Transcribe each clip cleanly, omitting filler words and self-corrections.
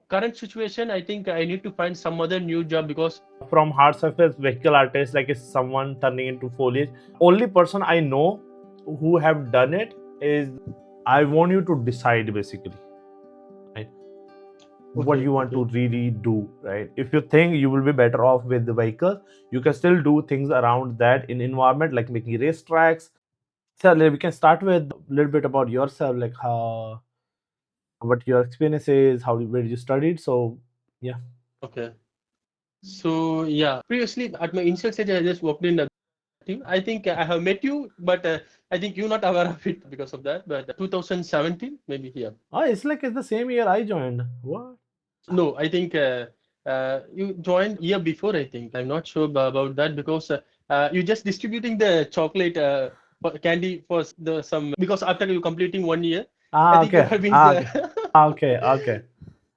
current situation, I think I need to find some other new job because From hard surface vehicle artist, like is someone turning into foliage. Only person I know who have done it is, I want you to decide basically, right? What you want to really do, right? If you think you will be better off with the vehicle, you can still do things around that in environment, like making race tracks. So we can start with a little bit about yourself, like how, what your experience is, where you studied. So yeah. Okay. So yeah, previously at my initial stage, I just worked in a team. I think I have met you, but I think you're not aware of it because of that. But 2017, maybe here. Oh, it's like it's the same year I joined. What? No, I think you joined year before. I think I'm not sure about that because you just distributing the chocolate candy for the some because after you completing 1 year, I Ah, think you okay. have been Ah, okay. Ah, okay. Okay.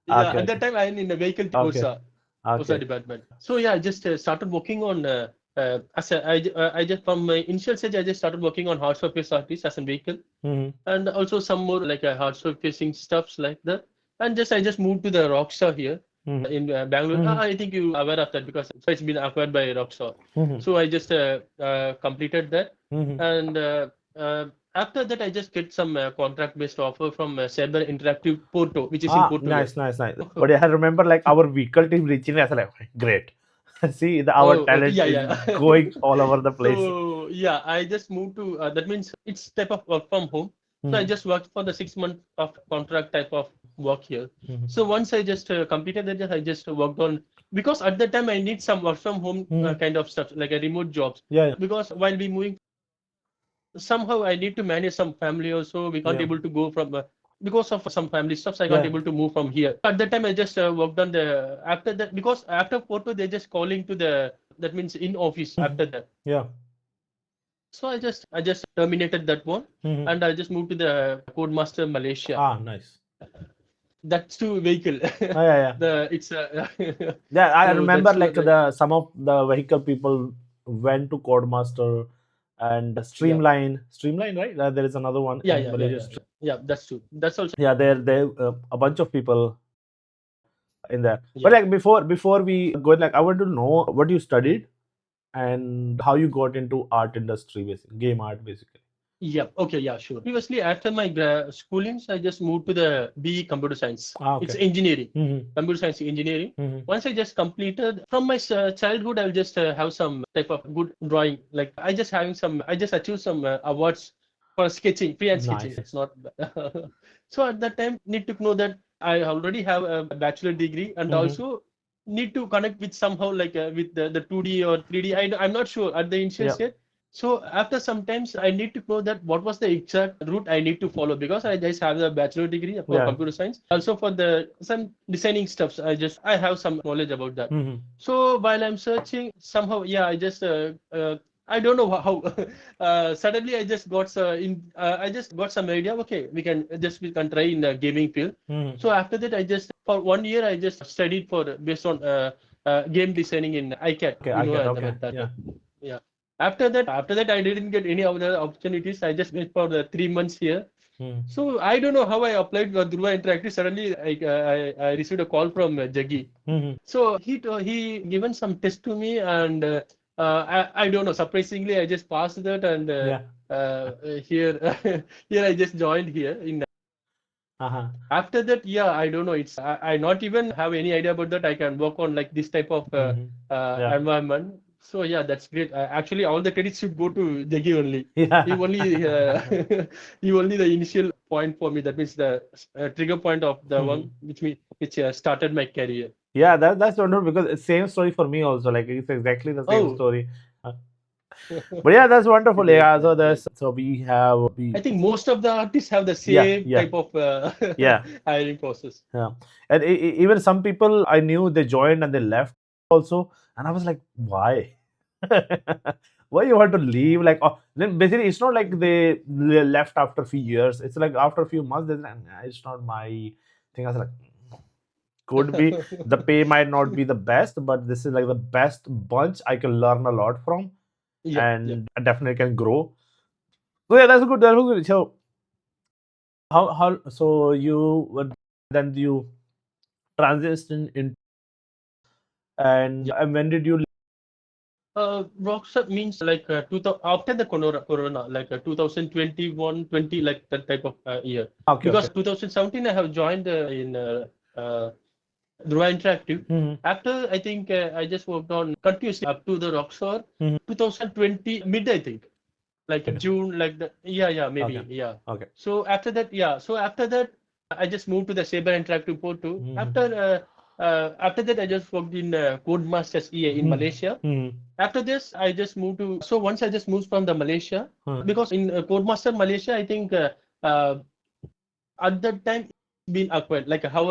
yeah. Okay. At that Okay. time, I'm in the vehicle Okay. OSA Okay. department. So yeah, I just started working on as a, I just from my initial stage, I just started working on hard surface artists as a vehicle Mm-hmm. and also some more like hard surfacing stuffs like that. And just I just moved to the Rockstar here Mm-hmm. in Bangalore. Mm-hmm. I think you aware of that because it's been acquired by Rockstar. Mm-hmm. So I just completed that, Mm-hmm. and uh, after that I just get some contract-based offer from Cyber Interactive Porto, which is in Ah, Portugal. nice, nice, nice. But I remember like our vehicle team reaching us like, great. See, our Oh, talent yeah, is yeah. going all over the place. So yeah, I just moved to that means it's type of work from home. So I Mm-hmm. just worked for the 6 month of contract type of work here. So Mm-hmm. once I just completed that, I just worked on because at that time I need some work from home Mm-hmm. kind of stuff like a remote jobs Yeah, yeah, because while we moving somehow I need to manage some family also. We can't yeah. able to go from because of some family stuff. So I can't Yeah. able to move from here. At that time, I just worked on the after that because after photo they just calling to the that means in office Mm-hmm. after that. Yeah. So I just terminated that one Mm-hmm. and I just moved to the Codemaster Malaysia. Ah, nice. That's two vehicle. Ah, yeah, yeah. The it's a Yeah, I so remember that's like what like the some of the vehicle people went to Codemaster and yeah Streamline, right? There is another one yeah in yeah yeah Malaysia. yeah yeah yeah that's true. That's also Yeah, there a bunch of people in there. But yeah. like before we go, like I want to know what you studied and how you got into art industry, basically game art, basically. Yeah, okay, yeah, sure. Previously, after my schoolings, I just moved to the BE Computer Science. Ah, It's okay. engineering, Mm-hmm. computer science engineering. Mm-hmm. Once I just completed from my childhood, I'll just have some type of good drawing. Like I just achieved some awards for sketching, freehand sketching. Nice. It's not. So at that time, need to know that I already have a bachelor degree and Mm-hmm. also need to connect with somehow like with the 2D or 3D. I'm not sure at the initial Yeah. stage. So after sometimes I need to know that what was the exact route I need to follow because I just have a bachelor degree for Yeah. computer science. Also for the some designing stuffs, I have some knowledge about that. Mm-hmm. So while I'm searching, somehow yeah, I don't know how suddenly I just got some idea. Okay, we can try in the gaming field. Mm-hmm. So after that, I just for 1 year I just studied for based on game designing in ICAT. Okay, You I know get. Okay. that Yeah. one. Yeah. After that, I didn't get any other opportunities. I just went for the 3 months here. Mm-hmm. So I don't know how I applied for Dhruva Interactive. Suddenly, I received a call from Jaggi. Mm-hmm. So he given some test to me, and I don't know. Surprisingly, I just passed that, and Yeah. here here I just joined here. In Uh-huh. after that, yeah, I don't know. I not even have any idea about that. I can work on like this type of Mm-hmm. Yeah. environment. So yeah, that's great. Actually, all the credits should go to Jaggi only. He Yeah. only he only the initial point for me. That means the trigger point of the Mm-hmm. one which started my career. Yeah, that's wonderful because it's same story for me also. Like it's exactly the same Oh, story. Uh, but yeah, that's wonderful. great, Yeah, so man, great. there's so we have I think most of the artists have the yeah, same yeah, type of yeah, hiring process. yeah. And even some people I knew they joined and they left also, and I was like, why? Why you want to leave? Like, oh, then basically, it's not like they left after a few years. It's like after a few months, they're like, "Nah, it's not my thing." I was like, could be the pay might not be the best, but this is like the best bunch I can learn a lot from, Yep, yep. and I definitely can grow. So yeah, that's good. That's good. So how so you then you transition in, and when did you? Rockstar means like 2000, after the corona, like 2021, 20, like that type of year. Okay, Because okay. 2017, I have joined in Dhruva Interactive. Mhm. After, I think I just worked on continuously up to the Rockstar Mhm. 2020 mid, I think, like Mid. June, like the yeah, Okay. maybe yeah. Okay. So after that, yeah. So after that, I just moved to the Saber Interactive port too. Mhm. After that, I just worked in Codemasters EA in Mhm. Malaysia. Mhm. After this, I just moved to. So once I just moved from the Malaysia Huh. because in Codemaster Malaysia, I think uh, at that time it's been acquired, like how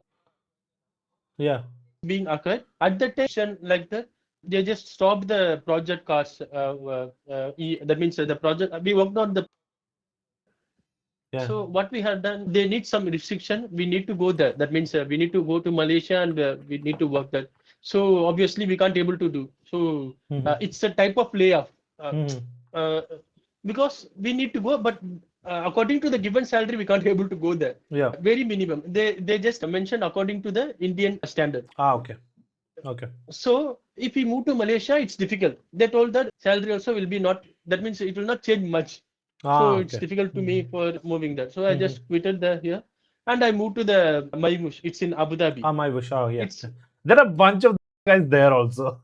Yeah. being acquired at that time like that. They just stopped the project costs. That means the project we worked on the. Yeah. So what we have done, they need some restriction. We need to go there. That means we need to go to Malaysia and we need to work there. So obviously we can't able to do. So Mhm. it's a type of layoff Mhm. uh, because we need to go, but according to the given salary, we can't able to go there. Yeah. Very minimum. They just mentioned according to the Indian standard. Ah, okay. Okay. So if we move to Malaysia, it's difficult. They told that salary also will be not. That means it will not change much. So Ah, it's okay. difficult to me Mhm. for moving there. So I Mhm. just quitted there here, and I moved to the Maymush. It's in Abu Dhabi. Ah, my wish. Oh, yeah. It's There are a bunch of guys there also.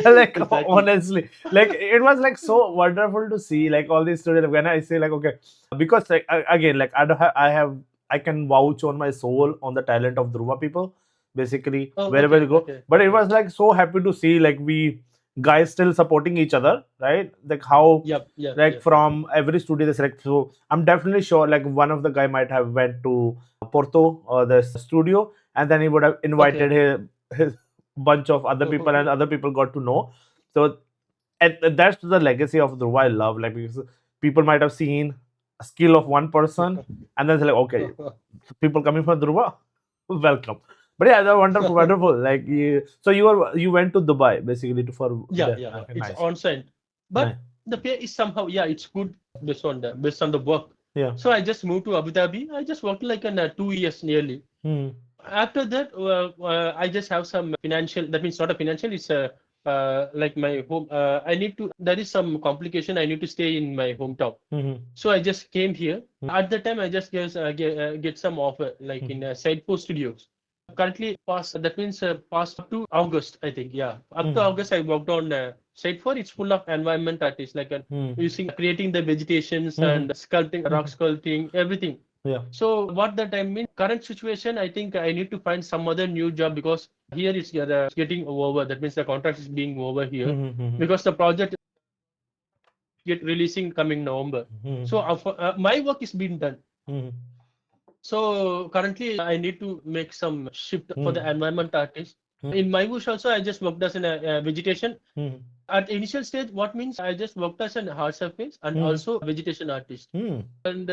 Like exactly. honestly, like it was like so wonderful to see like all these stories. Like, when I say like okay, because like again like I don't have I can vouch on my soul on the talent of Dhruva people basically Oh, wherever okay, you go. okay, But it okay. was like so happy to see like we guys still supporting each other, right? Like how Yep, yep, like yep, yep. from every studio they select. So I'm definitely sure like one of the guy might have went to Porto or the studio, and then he would have invited Okay. his bunch of other people, and Oh, other people got to know. So and that's the legacy of Dhruva I love. Like because people might have seen a skill of one person, and then they're like, okay, people coming from Dhruva, welcome. But yeah, they're wonderful, wonderful. Like so you went to Dubai basically to for yeah, there. yeah, yeah. Okay, It's nice, on-site, nice. but the pay is somehow, yeah, it's good based on the work. Yeah. So I just moved to Abu Dhabi. I just worked like in 2 years nearly. Hmm. After that, I just have some financial. That means not a financial. It's like my home. I need to. There is some complication. I need to stay in my hometown. Hmm. So I just came here. Hmm. At the time, I just get some offer like in Side Post Studios. Currently, past that means past up to August, I think. Yeah, up to Hmm. August, I worked on Site 4. It's full of environment artists, like Hmm. using creating the vegetations Hmm. and sculpting, rock sculpting, everything. Yeah. So what that I mean, current situation, I think I need to find some other new job because here it's getting over. That means the contract is being over here Hmm. Hmm. because the project get releasing coming November. Hmm. So my work is being done. Hmm. So currently I need to make some shift for Hmm. the environment artist. Hmm. In my bush also, I just worked as a vegetation. Hmm. At initial stage, what means I just worked as an hard surface and Hmm. also vegetation artist. Hmm. And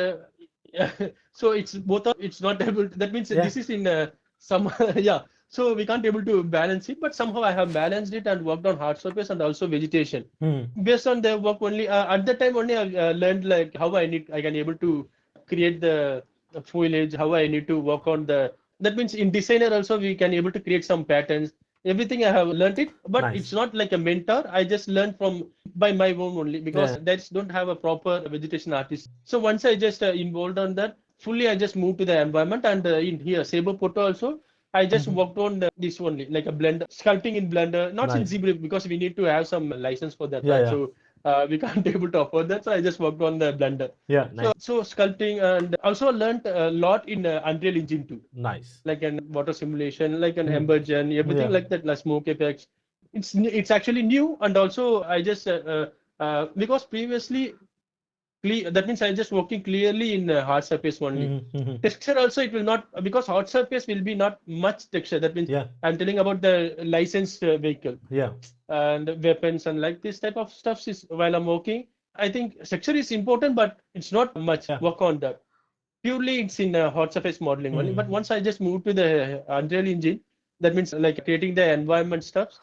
so it's both of it's not able to, that means Yeah. this is in some yeah, so we can't able to balance it, but somehow I have balanced it and worked on hard surface and also vegetation Hmm. based on the work only. At that time only I learned like how I can able to create the foliage, how I need to work on the, that means in designer also we can able to create some patterns. Everything I have learned it, but it's Nice. not like a mentor. I just learned from by my own only because Yeah. that's don't have a proper vegetation artist. So once I just involved on that fully, I just moved to the environment and in here Saber Photo also. I just Mhm. worked on this only, like a blender, sculpting in Blender, not in Nice. ZBrush because we need to have some license for that, Yeah. right? Yeah. So we can't able to afford that. So I just worked on the Blender. Yeah. Nice. So sculpting and also learned a lot in Unreal Engine too, Nice. like an water simulation, like an Hmm. Embergen, everything Yeah. like that, like smoke effects. It's actually new, and also I just because previously that means I just working clearly in hard surface only. Hmm. Hmm. Texture also it will not, because hard surface will be not much texture. That means Yeah. I'm telling about the licensed vehicle Yeah. and weapons and like this type of stuff is while I'm working. I think texture is important, but it's not much Yeah. work on that. Purely it's in hot surface modeling only. Hmm. But once I just moved to the Unreal Engine, that means like creating the environment stuff.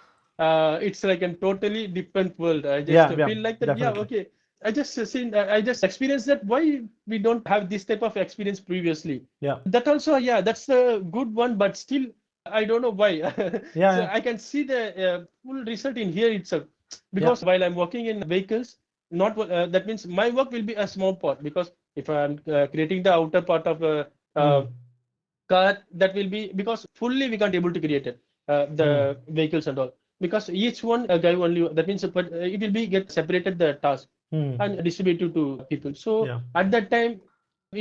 It's like a totally different world. I just Yeah. Yeah. feel like that. Yeah, Definitely. okay. I just seen, I just experienced that why we don't have this type of experience previously. Yeah. That also, yeah, that's a good one, but still, I don't know why. Yeah. So Yeah. I can see the full result in here itself. Yeah. Because while I'm working in vehicles, not that means my work will be a small part. Because if I'm creating the outer part of a Hmm. car, that will be because fully we can't able to create it, Hmm. the vehicles and all. Because each one a guy only, that means but it will be get separated the task Hmm. and distributed to people. So Yeah. at that time,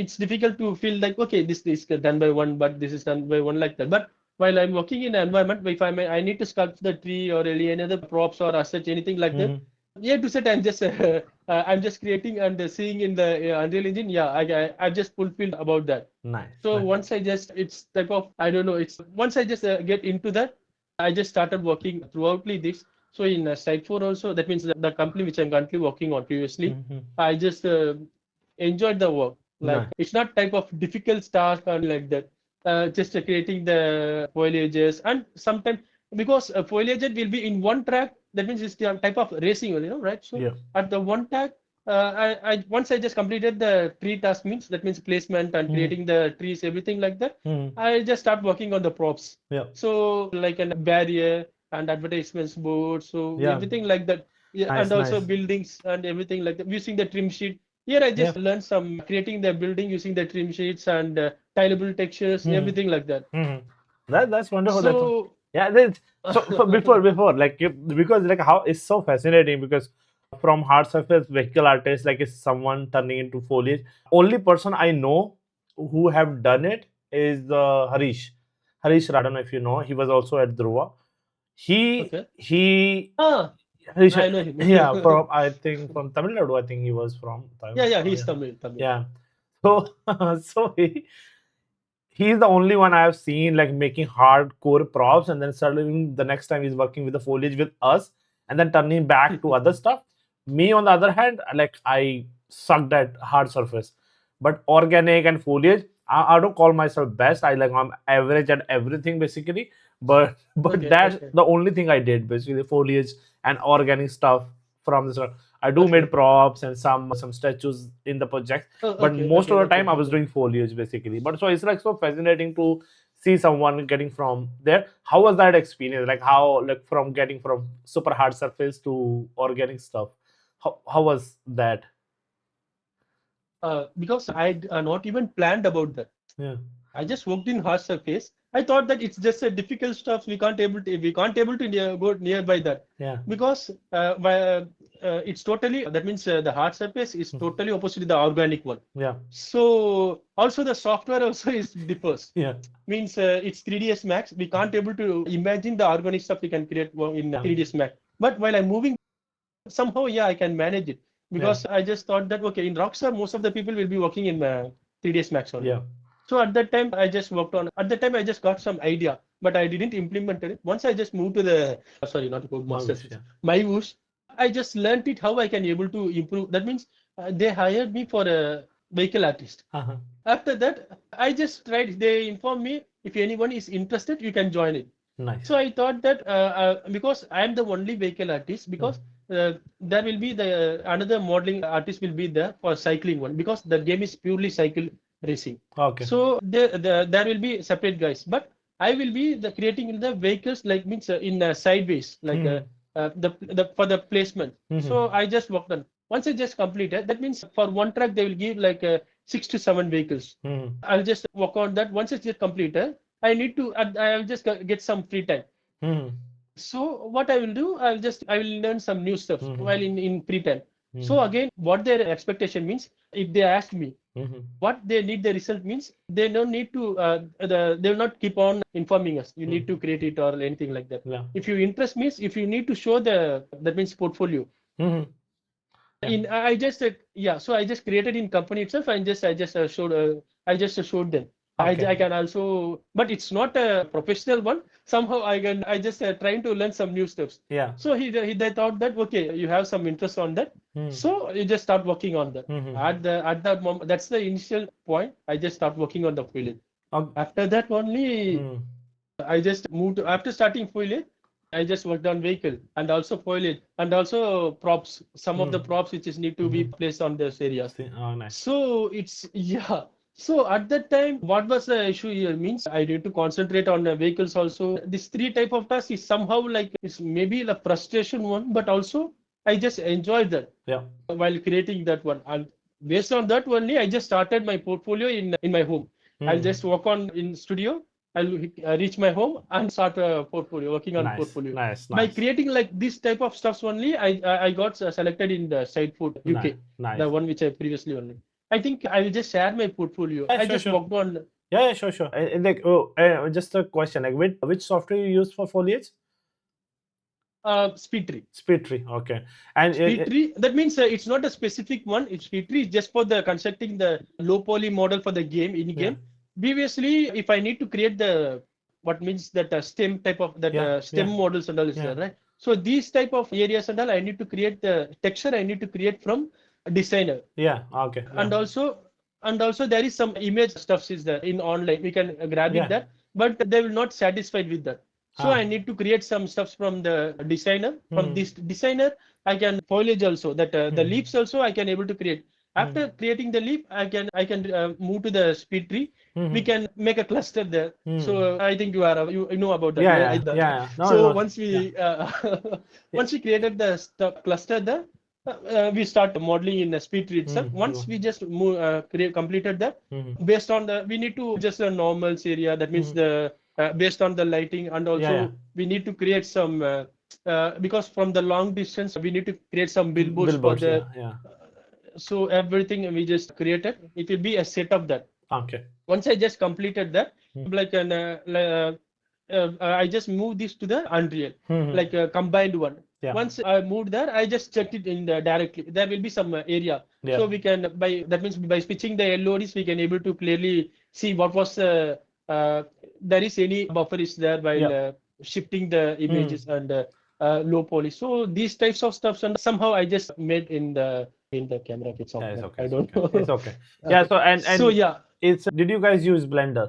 it's difficult to feel like, okay, this is done by one, but this is done by one like that. But while I'm working in an environment, if I need to sculpt the tree or any other props or as such anything like that, Hmm. yeah, to set I'm just creating and seeing in the Unreal Engine. Yeah, I just fulfilled about that. Nice. So Nice. once I just, it's type of, I don't know, it's once I just get into that, I just started working throughoutly this. So in Site 4 also, that means the company which I'm currently working on previously, Hmm. I just enjoyed the work. Like Nice. it's not type of difficult task and like that. Just creating the foliages and sometimes because foliage will be in one track, that means it's the type of racing, right? So Yeah. at the one track, I once I just completed the tree task means that means placement and Hmm. creating the trees, everything like that. Hmm. I just start working on the props. Yeah. So like a barrier and advertisements board, so Yeah. everything like that. Yeah, Nice. and also Nice. buildings and everything like that. Using the trim sheet. Here I Yeah. just learned some creating the building using the trim sheets and tileable textures, Hmm. everything like that. Hmm. That's wonderful. That's So yeah. So before like because like how it's so fascinating because from hard surface vehicle artist like is someone turning into foliage. Only person I know who have done it is Harish. Harish, I don't know if you know. He was also at Dhruva. okay. He Ah, Harish, I know him. yeah, from I think from Tamil Nadu. I think he was from Yeah, Tamil. yeah, Oh, he's yeah, Tamil, Tamil. yeah. So so he's the only one I have seen like making hardcore props, and then suddenly the next time he's working with the foliage with us, and then turning back to other stuff. Me, on the other hand, like I sucked at hard surface, but organic and foliage, I don't call myself best. I'm average at everything basically, but but Okay, that's okay, the only thing I did basically foliage and organic stuff from this. I do made okay. props and some statues in the project, Oh, but okay, most of okay, the okay, time I was okay. doing foliage basically. But so it's like so fascinating to see someone getting from there. How was that experience? Like how like from getting from super hard surface to organic stuff? How was that? Because I not even planned about that. Yeah. I just worked in hard surface. I thought that it's just a difficult stuff. We can't able to go nearby that Yeah. because it's totally that means the hard surface is Mhm. totally opposite to the organic one. Yeah. So also the software also is differs. Yeah. Means it's 3ds Max. We can't able to imagine the organic stuff we can create in Yeah. 3ds Max. But while I'm moving somehow, yeah, I can manage it Yeah. because I just thought that okay, in Rockstar, most of the people will be working in 3ds Max only. Yeah. So at that time, I just worked on. At that time, I just got some idea, but I didn't implement it. Once I just moved to the sorry, not code masters, Marvelous. Yeah. my Whoosh, I just learned it how I can able to improve. That means they hired me for a vehicle artist. Uh-huh. After that, I just tried. They informed me if anyone is interested, you can join it. Nice. So I thought that because I am the only vehicle artist, Mm. because there will be the another modeling artist will be there for cycling one because the game is purely cycle racing. Okay. So there will be separate guys, but I will be the creating in the vehicles like means in sideways like Hmm. the for the placement. Hmm. So I just worked on. Once I just completed, that means for one track they will give like 6 to 7 vehicles. Hmm. I'll just work on that. Once it's just completed, I need to. I'll just get some free time. Hmm. So what I will do, I will learn some new stuff Hmm. while in free time. Hmm. So again, what their expectation means, if they ask me Hmm. what they need the result means, they don't need to they will not keep on informing us. You Hmm. need to create it or anything like that. Yeah. If you interest means if you need to show the that means portfolio. Hmm. Yeah. In I just yeah, so I just created in company itself and just I just showed them. Okay. I can also, but it's not a professional one. Somehow I just trying to learn some new steps. Yeah. So they thought that okay, you have some interest on that, Hmm. so you just start working on that. Hmm. At that moment, that's the initial point. I just start working on the foliage. Okay. After that only, Hmm. I just moved after starting foliage. I just worked on vehicle and also foliage and also props. Some of the props which is need to be placed on those areas. Oh, nice. So it's yeah. So at that time, what was the issue here means I need to concentrate on vehicles also. This three type of task is somehow like it's maybe a frustration one, but also I just enjoyed that Yeah. while creating that one. And based on that only, I just started my portfolio in my home. I'll just work on in studio. I'll reach my home and start a portfolio, working on Nice, portfolio. nice, By nice, creating like this type of stuffs only, I got selected in the side food nice, UK, nice. the one which I previously only. I think I will just share my portfolio. Yeah, I sure, just sure. worked on Yeah, yeah, sure, sure. And like, just a question, like, which software you use for foliage? speed tree. Speed tree. Okay. And Speed tree, that means it's not a specific one. It's speed tree is just for the constructing the low poly model for the game in yeah, game. Previously, if I need to create the what means that stem type of that yeah, stem yeah, models and all is yeah, there, right? So these type of areas and all, I need to create the texture. I need to create from a designer, yeah. Okay. Yeah, and also there is some image stuffs is there in online. We can grab it yeah. there, but they will not satisfied with that. So Ah. I need to create some stuffs from the designer. From Hmm. this designer, I can foliage also that the Hmm. leaves also I can able to create. Hmm. After creating the leaf, I can move to the speed tree. We Hmm. can make a cluster there. Hmm. So I think you know about that. Yeah, Yeah, yeah, that. yeah, yeah. No, So no. once Yeah. we Yeah. once we created the cluster there, we start modeling in the speed tree itself. Hmm. Once we just completed that, Hmm. based on the we need to just a normals area. That means Hmm. the based on the lighting, and Yeah, yeah. also we need to create some because from the long distance we need to create some billboards for Billboards. the Yeah, yeah. so everything we just created. It will be a set of that. Okay. Once I just completed that, Hmm. like an I just moved this to the Unreal, Hmm. like a combined one. Yeah. Once I moved there, I just checked it in the directly. There will be some area, Yeah. so we can by that means by switching the LODs, we can able to clearly see what was there is any buffer is there while Yeah. shifting the Hmm. images and low poly. So these types of stuffs and somehow I just made in the camera kit Yeah, it's software. okay. I It's don't okay. It's know. okay. Yeah. So So and yeah, it's. Did you guys use Blender?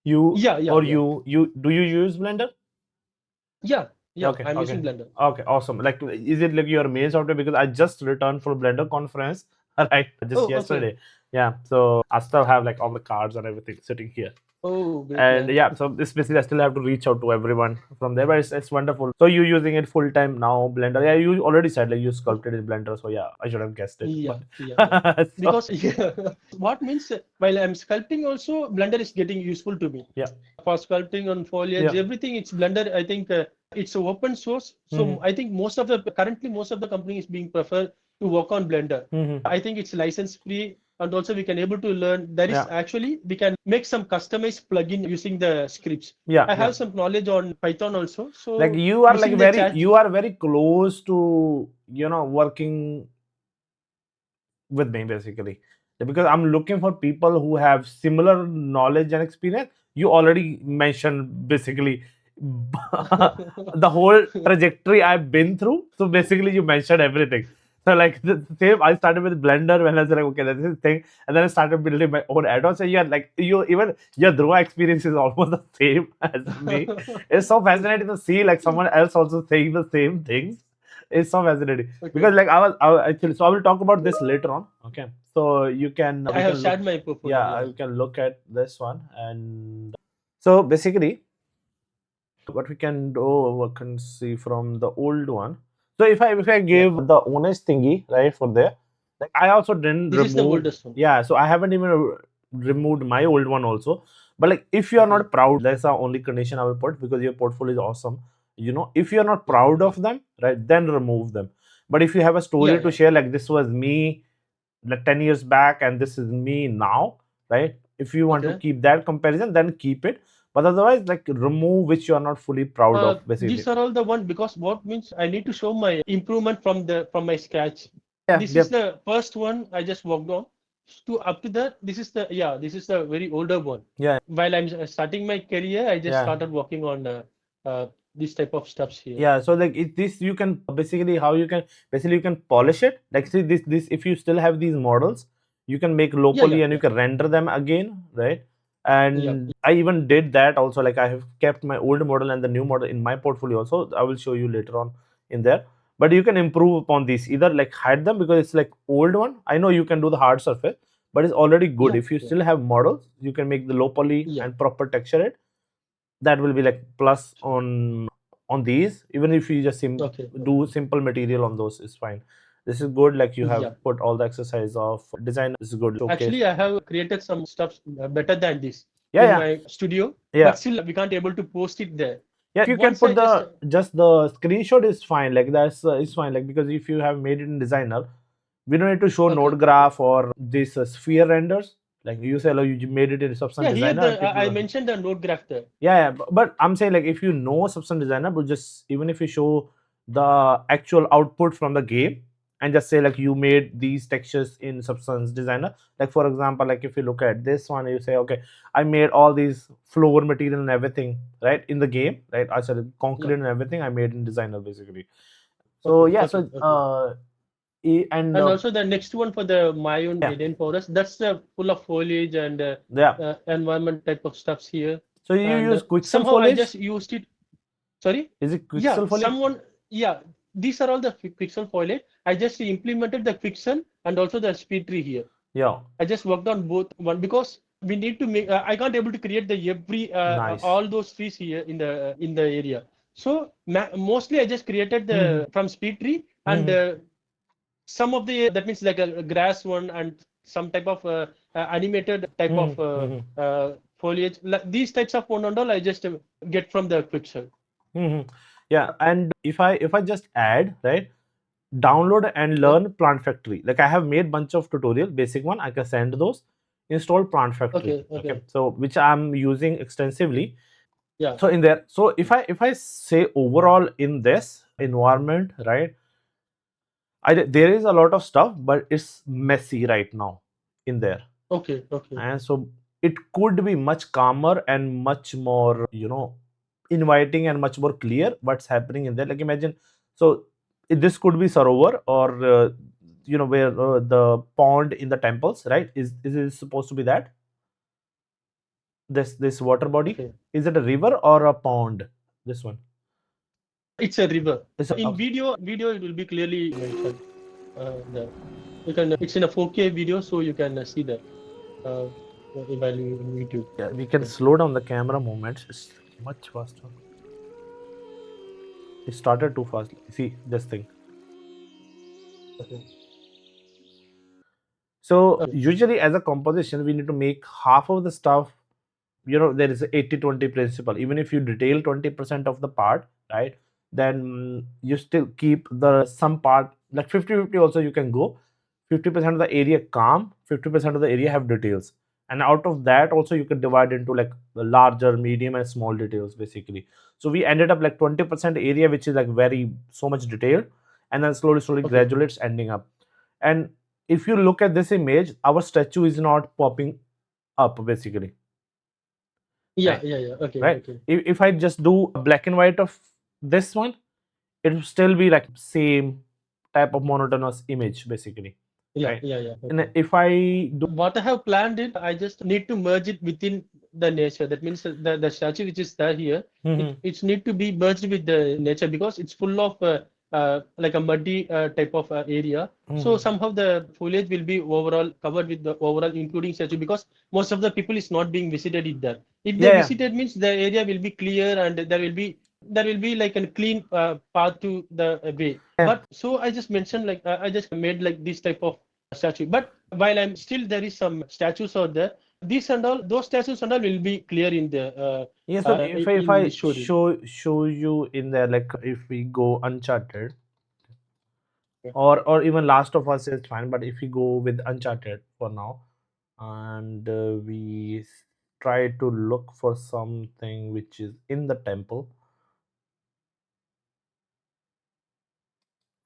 You yeah, yeah, or yeah. you do you use Blender? Yeah, yeah, Okay, I'm okay, using Blender. okay, awesome. Like, is it like your main software? Because I just returned from Blender conference, right, just Oh, okay. yesterday. Yeah, so I still have like all the cards and everything sitting here. Oh, great, And man. yeah, so this basically I still have to reach out to everyone from there, but it's wonderful. So you using it full time now, Blender? Yeah, you already said like you sculpted in Blender, so yeah, I should have guessed it. Yeah, But yeah, yeah. so Because yeah, what means while I'm sculpting also, Blender is getting useful to me. yeah, For sculpting on foliage, yeah, everything, it's Blender. I think it's a open source. So hmm, I think currently most of the companies being prefer to work on Blender. hmm, I think it's license free, and also we can able to learn. There is yeah, actually we can make some customized plugin using the scripts. yeah, I yeah. have some knowledge on Python also. Like So you are like using the very chat. you are very close to working with me basically, because I'm looking for people who have similar knowledge and experience. You already mentioned basically the whole trajectory I've been through, so basically you mentioned everything. So like the same, I started with Blender when I was like, okay, that's the thing, and then I started building my own add-ons. So yeah, like you even your Dhruva experience is almost the same as me. It's so fascinating to see like someone else also saying the same things. It's so fascinating because Okay. like I was actually, so I will talk about this later on. Okay, so you can I we have can look. shared my portfolio. Yeah, Yeah. I can look at this one. And so basically what we can do, we can see from the old one. So if I Yeah. give the honest thingy right for there, like I also didn't This is the remove. oldest one. Yeah, so I haven't even removed my old one also. But like if you are Okay. not proud, that's the only condition I will put, because your portfolio is awesome. If you are not Yeah. proud of them, right, then remove them. But if you have a Yeah. story to Yeah. share, like this was me like 10 years back and this is me now, right, if you want to Okay. keep that comparison, then keep it. But otherwise, like, remove which you are not fully proud of basically. These are all the one because what means I need to show my improvement from my sketch. Yeah, This yeah, is the first one I just worked on. To up to that, this is the very older one. yeah, While I'm starting my career, I just yeah, started working on uh, this type of stuffs here. yeah. So like this you can basically, how you can basically, you can polish it, like see this if you still have these models, you can make Yeah, yeah, locally and you yeah. can render them again, right? And I even did that also. Like, I have kept my old model and the new model in my portfolio also. I will show you later on in there. But you can improve upon these, either like hide them because it's like old one. I know you can do the hard surface, but it's already good. Yeah, If you yeah, still have models, you can make the low poly yeah. and proper texture it. That will be like plus on these. Even if you just Okay, okay. do simple material on those, is fine. This is good. Like, you have Yeah. put all the exercise of design. This is good showcase. Actually, I have created some stuff better than this Yeah, in yeah, my studio, yeah. but still we can't able to post it there. Yeah, you can Once I put just just the screenshot is fine. Like, that's is fine. Like, because if you have made it in designer, we don't need to show okay, node okay. graph or this sphere renders. Like, you say, like, you made it in substance Yeah, here designer, the and people I don't. mentioned the node graph there. Yeah, yeah, but I'm saying, like, if you know substance designer, but just even if you show the actual output from the game and just say, like, you made these textures in substance designer. Like, for example, like, if you look at this one, you say, okay, I made all these floor material and everything, right, in the game, right? I said Yeah. concrete and everything I made in designer basically. So Okay, yeah, okay, so okay. and And also the next one for the Mayan yeah, Eden forest, that's full of foliage and yeah. environment type of stuffs here. So you And use Quixel somehow I foliage? just used it. Sorry? Is it Yeah, Quixel foliage? someone, yeah, these are all the pixel foliage. I just implemented the pixel and also the speed tree here. Yeah, I just worked on both one because we need to make. I can't able to create the every nice. all those trees here in the area. So mostly I just created Hmm. the from speed tree and Hmm. some of the that means like a grass one and some type of animated type Hmm. of Hmm. foliage. These types of one and all I just get from the pixel. Hmm. Yeah, and if I just add, right, download and Yeah. learn Plant Factory. Like, I have made bunch of tutorial, basic one. I can send those. Install Plant Factory. Okay. Okay, Okay. so which I'm using extensively. Yeah. So in there, so if I say overall in this environment, right, there is a lot of stuff, but it's messy right now in there. Okay. Okay. And so it could be much calmer and much more, inviting and much more clear what's happening in there. Like, imagine, so this could be Sarovar, or where the pond in the temples, right? Is it supposed to be that this water body? Okay. Is it a river or a pond? This one. It's a river. In Okay. video it will be clearly mentioned. There. You can. It's in a 4K video, so you can see that uh, value in YouTube. Yeah, we can Yeah. slow down the camera movements. It's much faster. It started too fast. See this thing. Okay. So Okay. usually as a composition, we need to make half of the stuff. There is a 80-20 principle. Even if you detail 20% of the part, right, then you still keep the some part, like 50-50 also you can go. 50% of the area calm, 50% of the area have details. And out of that also you can divide into like the larger, medium and small details basically. So we ended up like 20% area which is like very so much detail, and then slowly Okay. gradually it's ending up. And if you look at this image, our statue is not popping up basically, Yeah. right? Yeah. Yeah. Okay. Right, Okay. if I just do a black and white of this one, it will still be like same type of monotonous image basically, Yeah. right? Yeah. Yeah. And Okay. if I do. What I have planned it, I just need to merge it within the nature. That means the statue which is there here, Mhm. it's need to be merged with the nature because it's full of like a muddy type of area. So Mhm. somehow the foliage will be overall covered with the overall including statue because most of the people is not being visited it there. If they Yeah, yeah, visited means the area will be clear and there will be like a clean path to the way. yeah. But so I just mentioned like I just made like this type of statue. But while I'm still there is some statues out there. These and all those statues and all will be clear in the Yeah, so if in I this showroom. show you in there, like if we go Uncharted, Yeah. or even Last of Us is fine, but if we go with Uncharted for now, and try to look for something which is in the temple.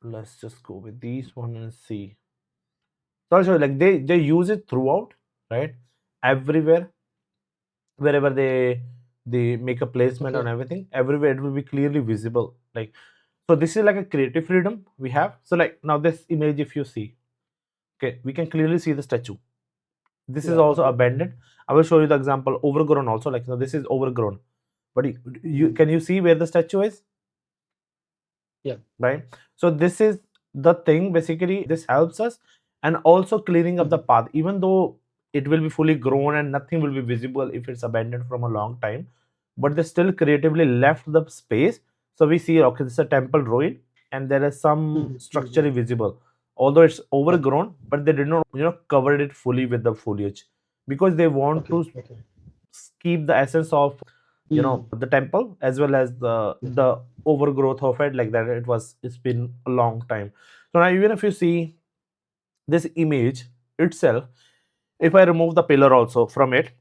Let's just go with these one and see. So like they use it throughout, right? Everywhere, wherever they make a placement on Okay. everything, everywhere it will be clearly visible. Like, so this is like a creative freedom we have. So like now this image, if you see, okay, we can clearly see the statue. This is Yeah. also Okay. abandoned. I will show you the example overgrown also. Like, so this is overgrown, but you can you see where the statue is? Yeah. Right. So this is the thing. Basically, this helps us, and also clearing up the path. Even though it will be fully grown and nothing will be visible if it's abandoned from a long time, but they still creatively left the space. So we see, okay, this is a temple ruin, and there is some structure visible, although it's Yeah. overgrown, but they did not, covered it fully with the foliage, because they want Okay. to Okay. keep the essence of, Mm. the temple, as well as the overgrowth of it, like that it's been a long time. So now, even if you see this image itself, if I remove the pillar also from it,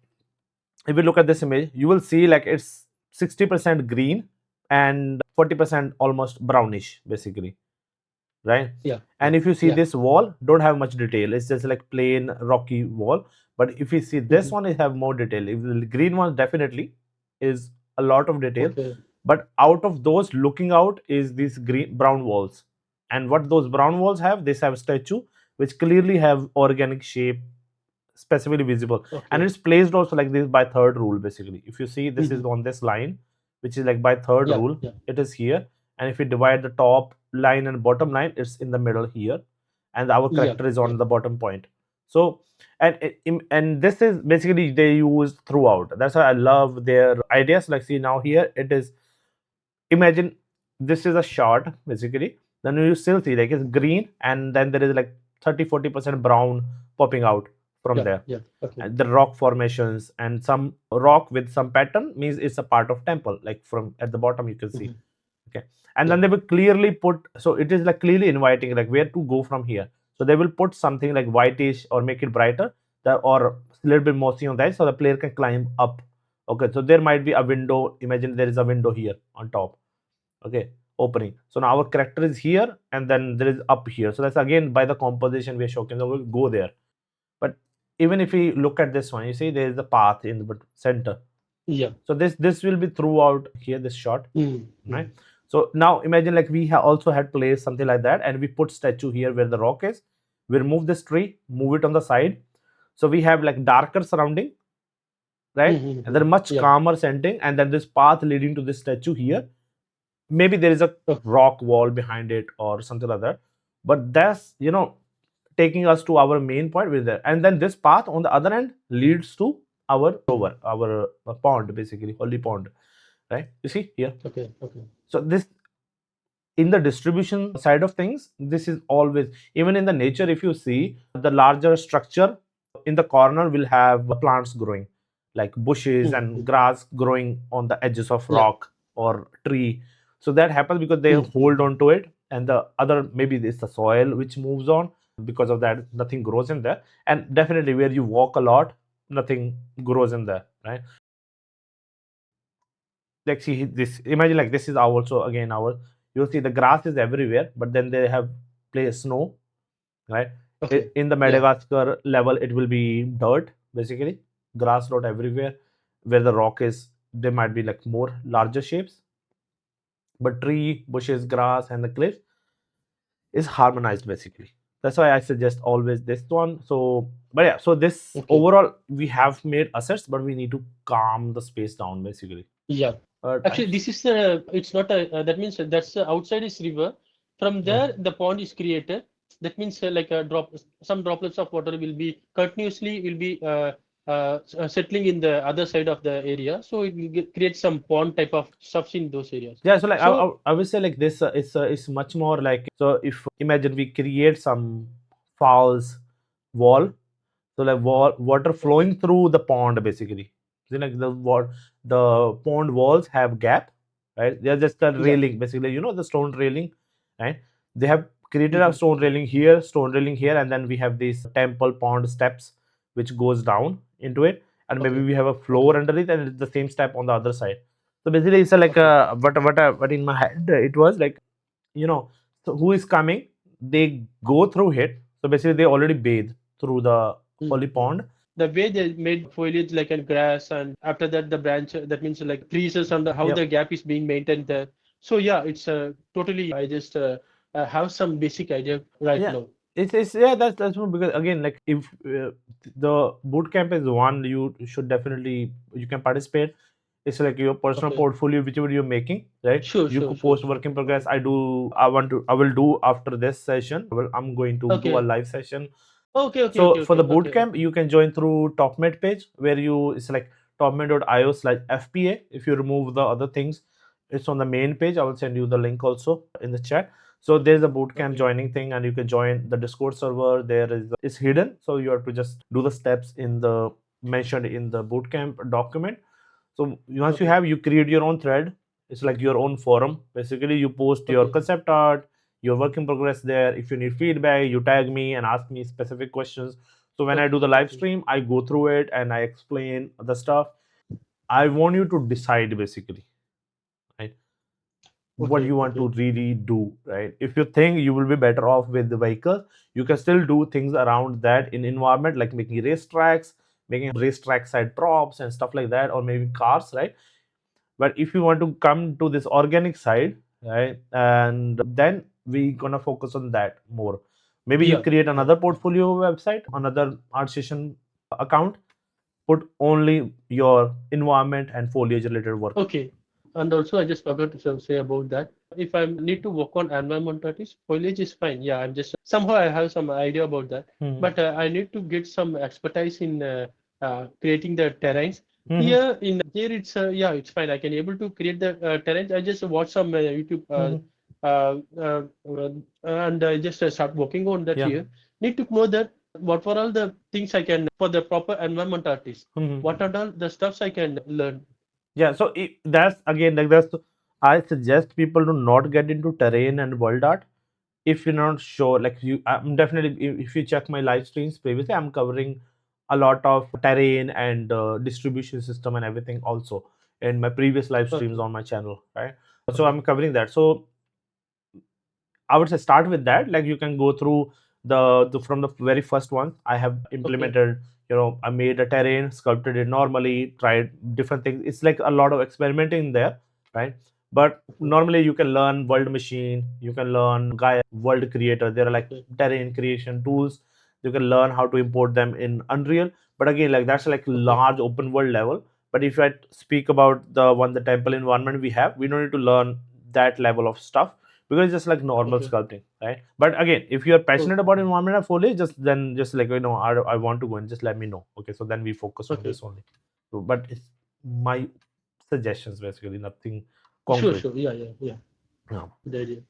if you look at this image, you will see like it's 60% green and 40% almost brownish, basically, right? Yeah. Yeah. And if you see Yeah. this wall, don't have much detail, it's just like plain rocky wall. But if you see this one, it have more detail. If the green one definitely is a lot of detail, Okay. but out of those, looking out is these green brown walls. And what those brown walls have, this have statue which clearly have organic shape, specifically visible. And Okay. it's placed also like this by third rule. Basically, if you see, this is Mhm. on this line, which is like by third Yeah. rule, Yeah. it is here. And if we divide the top line and bottom line, it's in the middle here, and our Yeah. character is Yeah. on the bottom point. So, and this is basically they use throughout. That's why I love their ideas. Like, see, now here it is, imagine this is a shot, basically. Then you still see like it's green, and then there is like 30-40% brown popping out from Yeah. there. Yeah. Okay. And the rock formations and some rock with some pattern means it's a part of temple, like from at the bottom you can see. Mhm. Okay. And Yeah. then they will clearly put, so it is like clearly inviting like where to go from here. So they will put something like whitish or make it brighter, or a little bit mossy on that, so the player can climb up. Okay, so there might be a window. Imagine there is a window here on top. Okay, opening. So now our character is here, and then there is up here. So that's again by the composition we are showing. So we'll go there. But even if we look at this one, you see there is the path in the center. Yeah. So this will be throughout here, this shot, Mm. right? Mm. So now imagine like we also had placed something like that, and we put statue here where the rock is. We remove this tree, move it on the side. So we have like darker surrounding, right? And then much Yeah. calmer setting, and then this path leading to this statue here. Maybe there is a Okay. rock wall behind it or something like that. But that's, taking us to our main point with there. And then this path on the other end leads to our rover, our pond, basically, holy pond, right? You see here. Okay. Okay. So this, in the distribution side of things, this is always, even in the nature, if you see the larger structure in the corner will have plants growing, like bushes and Mm. grass growing on the edges of Yeah. rock or tree. So that happens because they hold Mm. on to it, and the other, maybe it's the soil which moves on. Because of that, nothing grows in there. And definitely where you walk a lot, nothing grows in there, right? Like, see this, imagine like this is our, also again our, you'll see the grass is everywhere, but then they have place snow, right? Okay. In the Yeah. Madagascar level, it will be dirt, basically, grass not everywhere. Where the rock is, there might be like more larger shapes, but tree, bushes, grass, and the cliffs is harmonized, basically. That's why I suggest always this one. So, but yeah, so this Okay. overall we have made assets, but we need to calm the space down, basically. Yeah. But I, Actually, this is the. It's not a. That means that's the outside is river. From yeah. there, the pond is created. That means like a drop. Some droplets of water will be continuously will be settling in the other side of the area. So it will create some pond type of stuffs in those areas. Yeah, so like So I would say like this, it's much more like, so if imagine we create some false wall, so like water okay. flowing through the pond, basically. So like the pond walls have gap, right? They're just a Yeah. railing, basically, the stone railing, right? They have created a Mhm. stone railing here, stone railing here, and then we have these temple pond steps which goes down into it, and maybe Okay. we have a Okay. floor under it, and it's the same step on the other side. So basically, it's a, like Okay. a what in my head it was like, you know, so who is coming? They go through it. So basically, they already bathe through the holy Mhm. pond. The way they made foliage like a grass, and after that the branch, that means like trees and how Yep. the gap is being maintained there. So yeah, it's totally. I just have some basic idea right Yeah. now. It's yeah, that's one, because again, like if the boot camp is one, you should definitely, you can participate. It's like your personal Okay. portfolio, whichever you're making, right? Sure, You sure, could sure, post sure. work in progress. Okay. I will do after this session. I'm going to do a Okay. live session. Okay, okay, So okay, for okay, the okay, bootcamp, okay. you can join through TopMed page, where you, it's like topmed.io/FPA. If you remove the other things, it's on the main page. I will send you the link also in the chat. So there's a bootcamp Okay. joining thing, and you can join the Discord server. There is, it's hidden, so you have to just do the steps in the mentioned in the bootcamp document. So once you Okay. have, you create your own thread. It's like your own forum. Basically, you post your Okay. concept art, your work in progress there. If you need feedback, you tag me and ask me specific questions. So when I do Okay. the live Okay. stream, I go through it and I explain the stuff. I want you to decide basically, right? What Okay. you want to Okay. really do, right? If you think you will be better off with the vehicle, you can still do things around that in environment, like making racetracks, making racetrack side props and stuff like that, or maybe cars, right? But if you want to come to this organic side, right, and then we gonna focus on that more. Maybe you Yeah. create Yeah. another Yeah. portfolio website, another art session account, put only your environment and foliage related work. Okay. And also, I just forgot to say about that. If I need to work on environment artist, foliage is fine. Yeah, I'm just somehow I have some idea about that. Mhm. But I need to get some expertise in creating the terrains. Mhm. Here it's yeah, it's fine. I can able to create the terrains. I just watch some YouTube Mhm. uh, uh, uh, and I just start working on that Yeah. here. Need to know that what were all the things I can for the proper environment artist. Mhm. What are all the stuffs I can learn? Yeah, so that's again, like that's, I suggest people to not get into terrain and world art if you're not sure. Like you, I'm definitely, if you check my live streams previously, I'm covering a lot of terrain and distribution system and everything also in my previous live streams Okay. on my channel, right? So Okay. I'm covering that. So I would say start with that. Like you can go through the from the very first one. I have Okay. implemented, I made a terrain, sculpted it normally, tried different things. It's like a lot of experimenting there, right? But Okay. normally you can learn World Machine, you can learn Gaia, World Creator. There are like Okay. terrain creation tools. You can learn how to import them in Unreal. But again, like that's like Okay. large open world level. But if I speak about the temple environment we have, we don't need to learn that level of stuff, because it's just like normal Okay. sculpting, right? But again, if you're passionate about Okay. environment and foliage, just like, I want to go, and just let me know. Okay, so then we focus on Okay. this only. So, but it's my suggestions basically, nothing Sure. concrete. Sure. Yeah. Yeah. Yeah. Yeah, Good idea.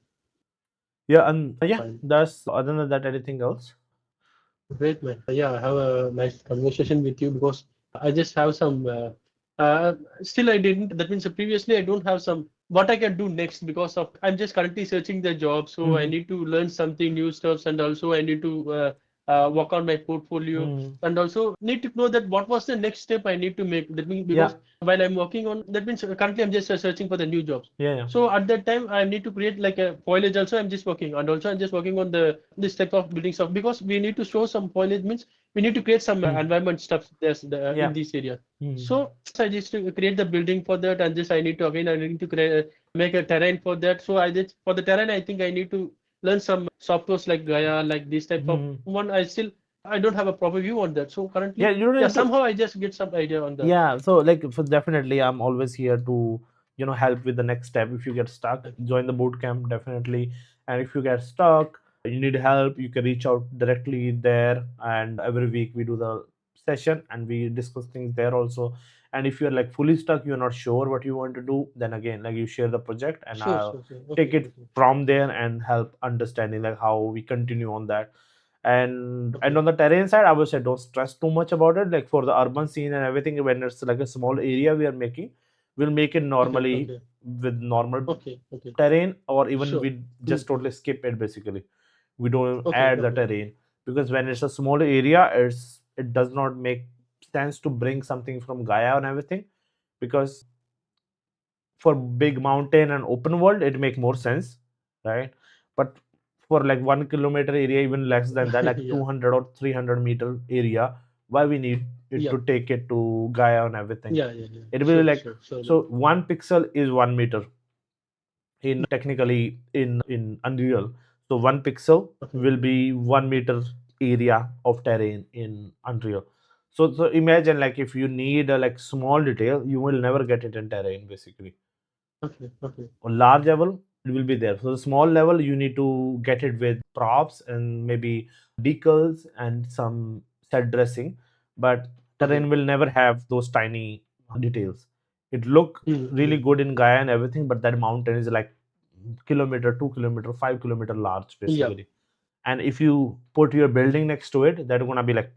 yeah, and yeah, Fine. that's, other than that, anything else? Great, man. Yeah, I have a nice conversation with you because I just have some. Uh, Still, I didn't. That means previously I don't have some what I can do next because of I'm just currently searching the job, so I Mm-hmm. need to learn something new stuffs, and also I need to work on my portfolio, Mm-hmm. and also need to know that what was the next step I need to make. That means Yeah, because while I'm working on that means currently I'm just searching for the new jobs. yeah, yeah. So at that time, I need to create like a foliage. Also, I'm just working, and also I'm just working on the this type of building stuff because we need to show some foliage means we need to create some Mm. environment stuff there's in Yeah. this area. Mm. So I just to create the building for that, and just I need to again I need to create make a terrain for that. So I just for the terrain I think I need to learn some softwares like Gaia, like this type of Mm. one. I don't have a proper view on that. So Yeah, currently, you don't yeah, need to. somehow I just get some idea on that. Yeah, so like, for definitely, I'm always here to, help with the next step. If you get stuck, Okay. join the boot camp definitely. And if you get stuck, you need help, you can reach out directly there. And every week we do the session and we discuss things there also. And if you're like fully stuck, you're not sure what you want to do, then again, like, you share the project and Sure, I'll sure, sure. take Okay, it okay, from there and help understanding like how we continue on that. And okay, on the terrain side, I would say don't stress too much about it. Like for the urban scene and everything, when it's like a small area we are making, we'll make it okay, normally okay, with normal okay, okay. terrain, or even Sure. we just Mm-hmm. totally skip it basically. We don't Okay, add the okay, terrain, because when it's a small area, it does not make sense to bring something from Gaia and everything, because for big mountain and open world it make more sense, right? But for like 1 kilometer area, even less than that, like yeah, 200 or 300-meter area, why we need it yeah, to take it to Gaia and everything? yeah, yeah, yeah. It will be Sure, like, sure, sure, man. so 1 pixel is 1 meter in technically in Unreal. So 1 pixel Okay. will be 1 meter area of terrain in Unreal. So imagine, like, if you need a like small detail, you will never get it in terrain basically. Okay. Okay. Or large level, it will be there. So the small level, you need to get it with props and maybe decals and some set dressing. But Okay. terrain will never have those tiny details. It look really Mm-hmm. good in Gaia and everything, but that mountain is like kilometer, 2 kilometer, 5 kilometer large Yeah. basically. And if you put your building next to it, that's gonna be like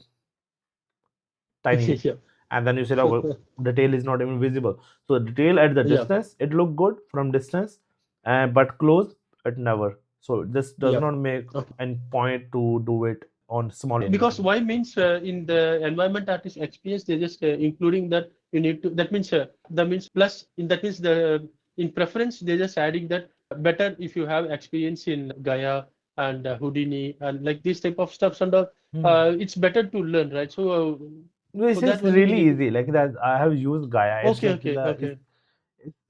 tiny. Yeah. And then you say, oh, well, detail is not even visible. So detail at the Yeah. distance, it look good from distance, but close, it never. So this does Yeah. not make Okay. any point to do it on small Because basically. why means in the environment artist experience they just including that you need to that means plus in that means the in preference they're just adding that better if you have experience in Gaia and Houdini and like this type of stuff and all, it's better to learn, right? So This for that is only we really need to. easy. Like that, I have used Gaia. It's Okay, like okay, okay.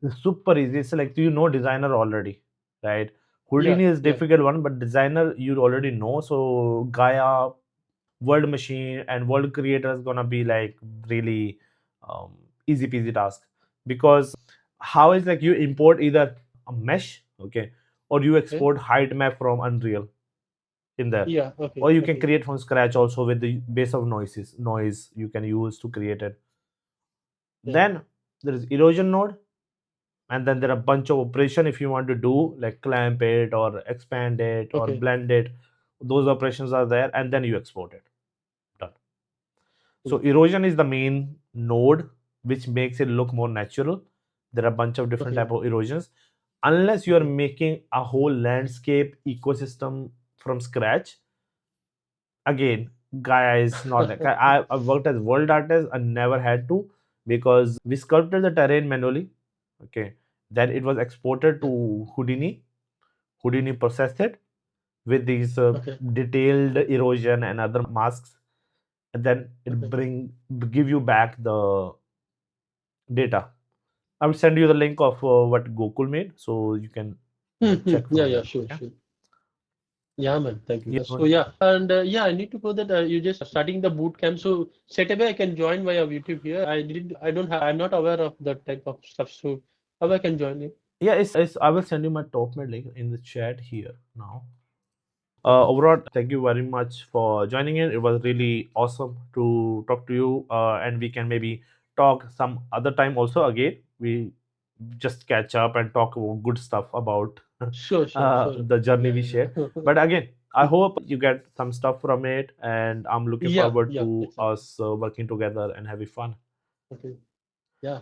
it's super easy. It's like you know designer already, right? Yeah, Houdini is yeah. difficult one, but designer you already know. So Gaia, world machine, and world creator is gonna be like really um, easy peasy task, because how is like you import either a mesh, okay, or you Okay. export height map from Unreal in there, Yeah, okay, or you can okay. create from scratch also with the base of noise you can use to create it. Yeah. Then there is erosion node, and then there are a bunch of operation if you want to do like clamp it or expand it or Okay. blend it. Those operations are there, and then you export it. Done. So Cool. erosion is the main node which makes it look more natural. There are a bunch of different Okay. type of erosions. Unless you are Okay. making a whole landscape ecosystem from scratch, again, Gaia is not like I've worked as world artist. I never had to, because we sculpted the terrain manually. Okay, then it was exported Yeah. to Houdini. Houdini processed it with these Okay. detailed erosion and other masks, and then it Okay. give you back the data. I will send you the link of what Gokul made, so you can check Yeah, from yeah, there. sure, Okay. sure. Yeah, man. Thank you. Yeah. So yeah, and yeah, I need to go that you just starting the boot camp. So straight away I can join via YouTube here. I don't have, I'm not aware of that type of stuff. So how I can join it? Yeah, it's I will send you my top made link in the chat here now. Okay. Overall, thank you very much for joining in. It was really awesome to talk to you, and we can maybe talk some other time also. Again, we just catch up and talk about good stuff about Sure, sure, sure. the journey Yeah, we yeah, shared. yeah. But again, I hope you get some stuff from it, and I'm looking Yeah, forward yeah, to exactly. us working together and having fun. Okay. Yeah.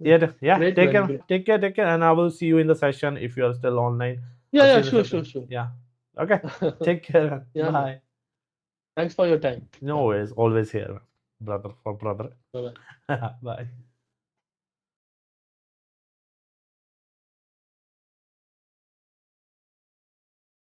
Yeah. Great, Take man. care, Great. take care, and I will see you in the session if you are still online. Yeah, I'll see yeah, you in the sure, sure, session. sure. Yeah. Okay. Take care. Yeah, man. Bye. Thanks for your time. No Yeah. worries, always here, brother for brother. Bye-bye. Bye.